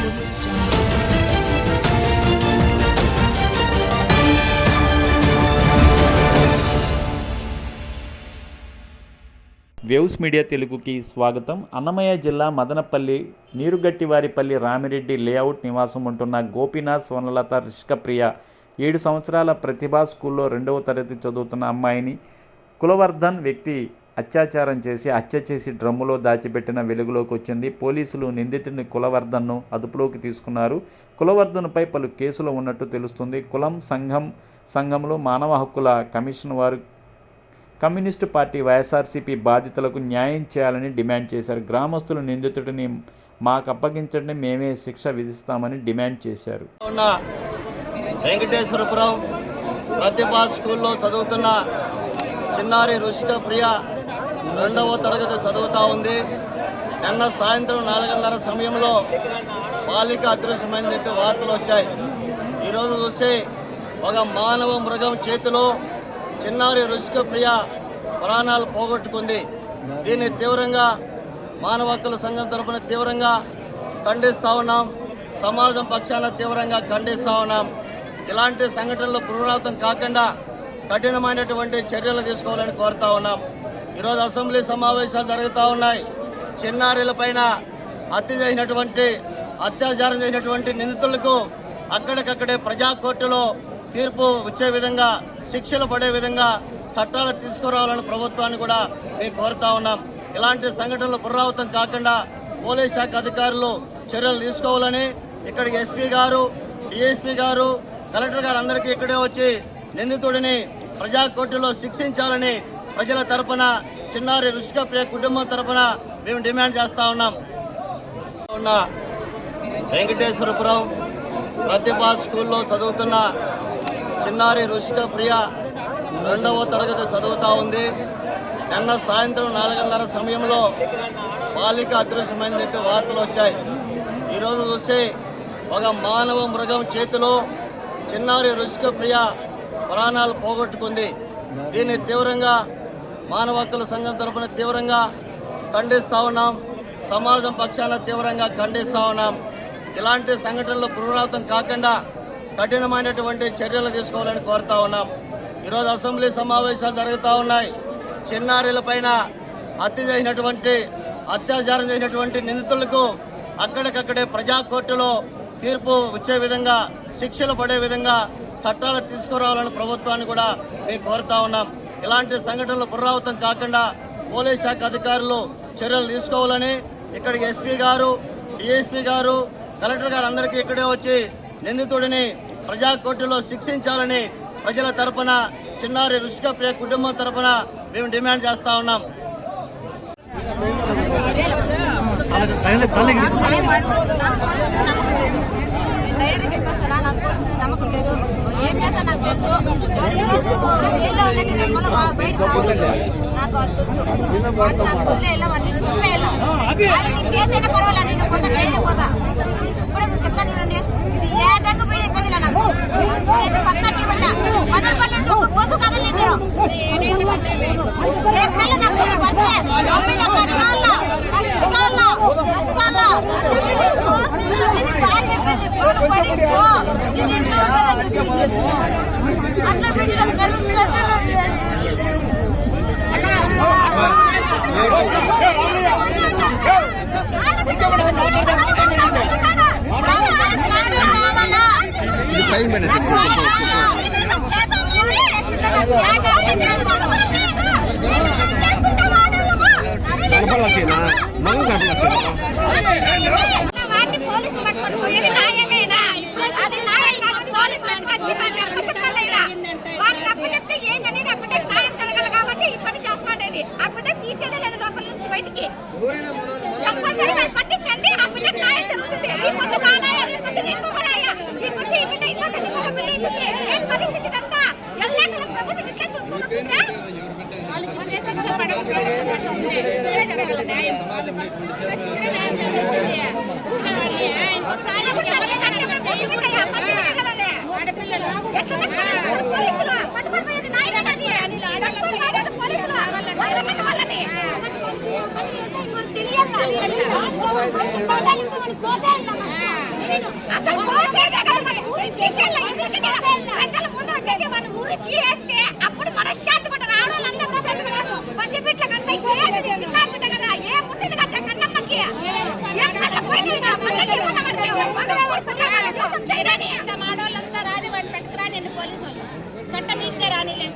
Waves media తెలుగుకి స్వాగతం. అన్నమయ్య జిల్లా మదనపల్లి నీరుగట్టివారిపల్లి రామిరెడ్డి లేఅవుట్ నివాసం ఉంటున్న గోపీనాథ్, స్వర్ణలత, రిషికప్రియ 7 సంవత్సరాల ప్రతిభా స్కూల్లో 2వ తరగతి చదువుతున్న అమ్మాయిని కులవర్ధన్ వ్యక్తి అత్యాచారం చేసి హత్య చేసి డ్రమ్ములో దాచిపెట్టిన వెలుగులోకి వచ్చింది. పోలీసులు నిందితుడిని కులవర్ధన్ను అదుపులోకి తీసుకున్నారు. కులవర్ధన్పై పలు కేసులు ఉన్నట్టు తెలుస్తుంది. కులం సంఘంలో మానవ హక్కుల కమిషన్ వారు కమ్యూనిస్టు పార్టీ వైఎస్ఆర్సీపీ బాధితులకు న్యాయం చేయాలని డిమాండ్ చేశారు. గ్రామస్తులు నిందితుడిని మాకు అప్పగించండి, మేమే శిక్ష విధిస్తామని డిమాండ్ చేశారు. వెంకటేశ్వరపురం ప్రతిభా స్కూల్లో చదువుతున్న చిన్నారి రుషికప్రియ 2వ తరగతి చదువుతూ ఉంది. నిన్న సాయంత్రం 4:30 సమయంలో బాలిక అదృశ్యమైనట్టు వార్తలు వచ్చాయి. ఈరోజు చూస్తే ఒక మానవ మృగం చేతిలో చిన్నారి రుషికప్రియ ప్రాణాలు పోగొట్టుకుంది. దీన్ని తీవ్రంగా మానవ హక్కుల సంఘం తరఫున తీవ్రంగా ఖండిస్తూ ఉన్నాం. సమాజం పక్షాన తీవ్రంగా ఖండిస్తూ ఉన్నాం. ఇలాంటి సంఘటనలు పునరావృతం కాకుండా కఠినమైనటువంటి చర్యలు తీసుకోవాలని కోరుతా ఉన్నాం. ఈరోజు అసెంబ్లీ సమావేశాలు జరుగుతూ ఉన్నాయి. చిన్నారులపైన అత్యాచారం చేసినటువంటి నిందితులకు అక్కడికక్కడే ప్రజా కోర్టులో తీర్పు వచ్చే విధంగా, శిక్షలు పడే విధంగా చట్టాలు తీసుకురావాలని ప్రభుత్వాన్ని కూడా మేము కోరుతా ఉన్నాం. ఇలాంటి సంఘటనలు పునరావృతం కాకుండా పోలీస్ శాఖ అధికారులు చర్యలు తీసుకోవాలని ఇక్కడ ఎస్పీ గారు, డిఎస్పీ గారు, కలెక్టర్ గారు అందరికీ ఇక్కడే వచ్చి నిందితుడిని ప్రజా కోర్టులో శిక్షించాలని ప్రజల తరపున, చిన్నారి రుషికప్రియ కుటుంబం తరపున మేము డిమాండ్ చేస్తూ ఉన్నాం. వెంకటేశ్వరపురం ప్రతిభా స్కూల్లో చదువుతున్న చిన్నారి రుషికప్రియ 2వ తరగతి చదువుతూ ఉంది. నిన్న సాయంత్రం 4:30 సమయంలో బాలిక అదృశ్యమైనట్టు వార్తలు వచ్చాయి. ఈరోజు చూస్తే ఒక మానవ మృగం చేతిలో చిన్నారి రుషికప్రియ ప్రాణాలు పోగొట్టుకుంది. దీన్ని తీవ్రంగా మానవ హక్కుల సంఘం తరఫున తీవ్రంగా ఖండిస్తూ ఉన్నాం. సమాజం పక్షాన తీవ్రంగా ఖండిస్తూ ఉన్నాం. ఇలాంటి సంఘటనలు పునరావృతం కాకుండా కఠినమైనటువంటి చర్యలు తీసుకోవాలని కోరుతా ఉన్నాం. ఈరోజు అసెంబ్లీ సమావేశాలు జరుగుతూ ఉన్నాయి. చిన్నారులపైన అత్యాచారం చేసినటువంటి నిందితులకు అక్కడికక్కడే ప్రజా కోర్టులో తీర్పు వచ్చే విధంగా, శిక్షలు పడే విధంగా చట్టాలు తీసుకురావాలని ప్రభుత్వాన్ని కూడా మేము కోరుతా ఉన్నాం. ఇలాంటి సంఘటనలు పునరావృతం కాకుండా పోలీస్ శాఖ అధికారులు చర్యలు తీసుకోవాలని ఇక్కడ ఎస్పీ గారు, డిఎస్పీ గారు, కలెక్టర్ గారు అందరికీ ఇక్కడే వచ్చి నిందితుడిని ప్రజా కోర్టులో శిక్షించాలని ప్రజల తరపున, చిన్నారి రుషికప్రియ కుటుంబం తరపున మేము డిమాండ్ చేస్తూ ఉన్నాం. నమ్మకం లేదు, ఏం చేస్తా నాకు తెలుసు. ఈరోజు జైల్లో ఉన్నట్టు బయట నాకు వాళ్ళని కేసు అయినా పర్వాలేదు, నేను పోతా, జైలు పోతా. ఇప్పుడు నువ్వు చెప్తాను చూడండి, ఇది ఏడాది పోయిన ఇబ్బందిలే నాకు. నేను పక్కన మదనపల్లి నుంచి ఒక పోసు కదలండి. రేపు నాకు పడితే అట్లా పోలీసులు పట్టుకొని పోయేది న్యాయమేనా? అది న్యాయం కాదు. పోలీసులు వాళ్ళకి అప్పు చెప్తే ఏంటనేది అప్పుడే న్యాయం జరగాలి కాబట్టి ఇప్పటి చేస్తాడేది అప్పుడే తీసేదే లేదు లోపల నుంచి బయటికి. కంపల్సరీ వాళ్ళు పట్టించండి, ఆ పిల్లకి న్యాయం జరుగుతుంది. ఈ పొద్దు నానాయా, ఈ పొద్దు నిన్ను కూడా అయ్యా, ఈ పొద్దు ఈ బిడ్డ ఇంకొక ఏం పరిస్థితి అంతా ఎల్లాకల ప్రభుత్వం ఇట్లా చూసుకుంటుంటే తెలియాలి. అసలు కోసేదే కదా మరి ఊరి తీసేయాలి. ఎందుకంటే ప్రజల ముందు వచ్చేసి మన ఊరి తీసేస్తే అప్పుడు మనశ్శాంతి కూడా ఆడవాళ్ళంతా పసిబిడ్డలకంతా ఏది చిన్న బిడ్డ కదా ఏ పుట్టింది కదా కన్నమ్మకి ఆడవాళ్ళంతా రాని వాళ్ళు పెట్టుకురాని పోలీసు వాళ్ళు చట్టం ఇంకే రానిలే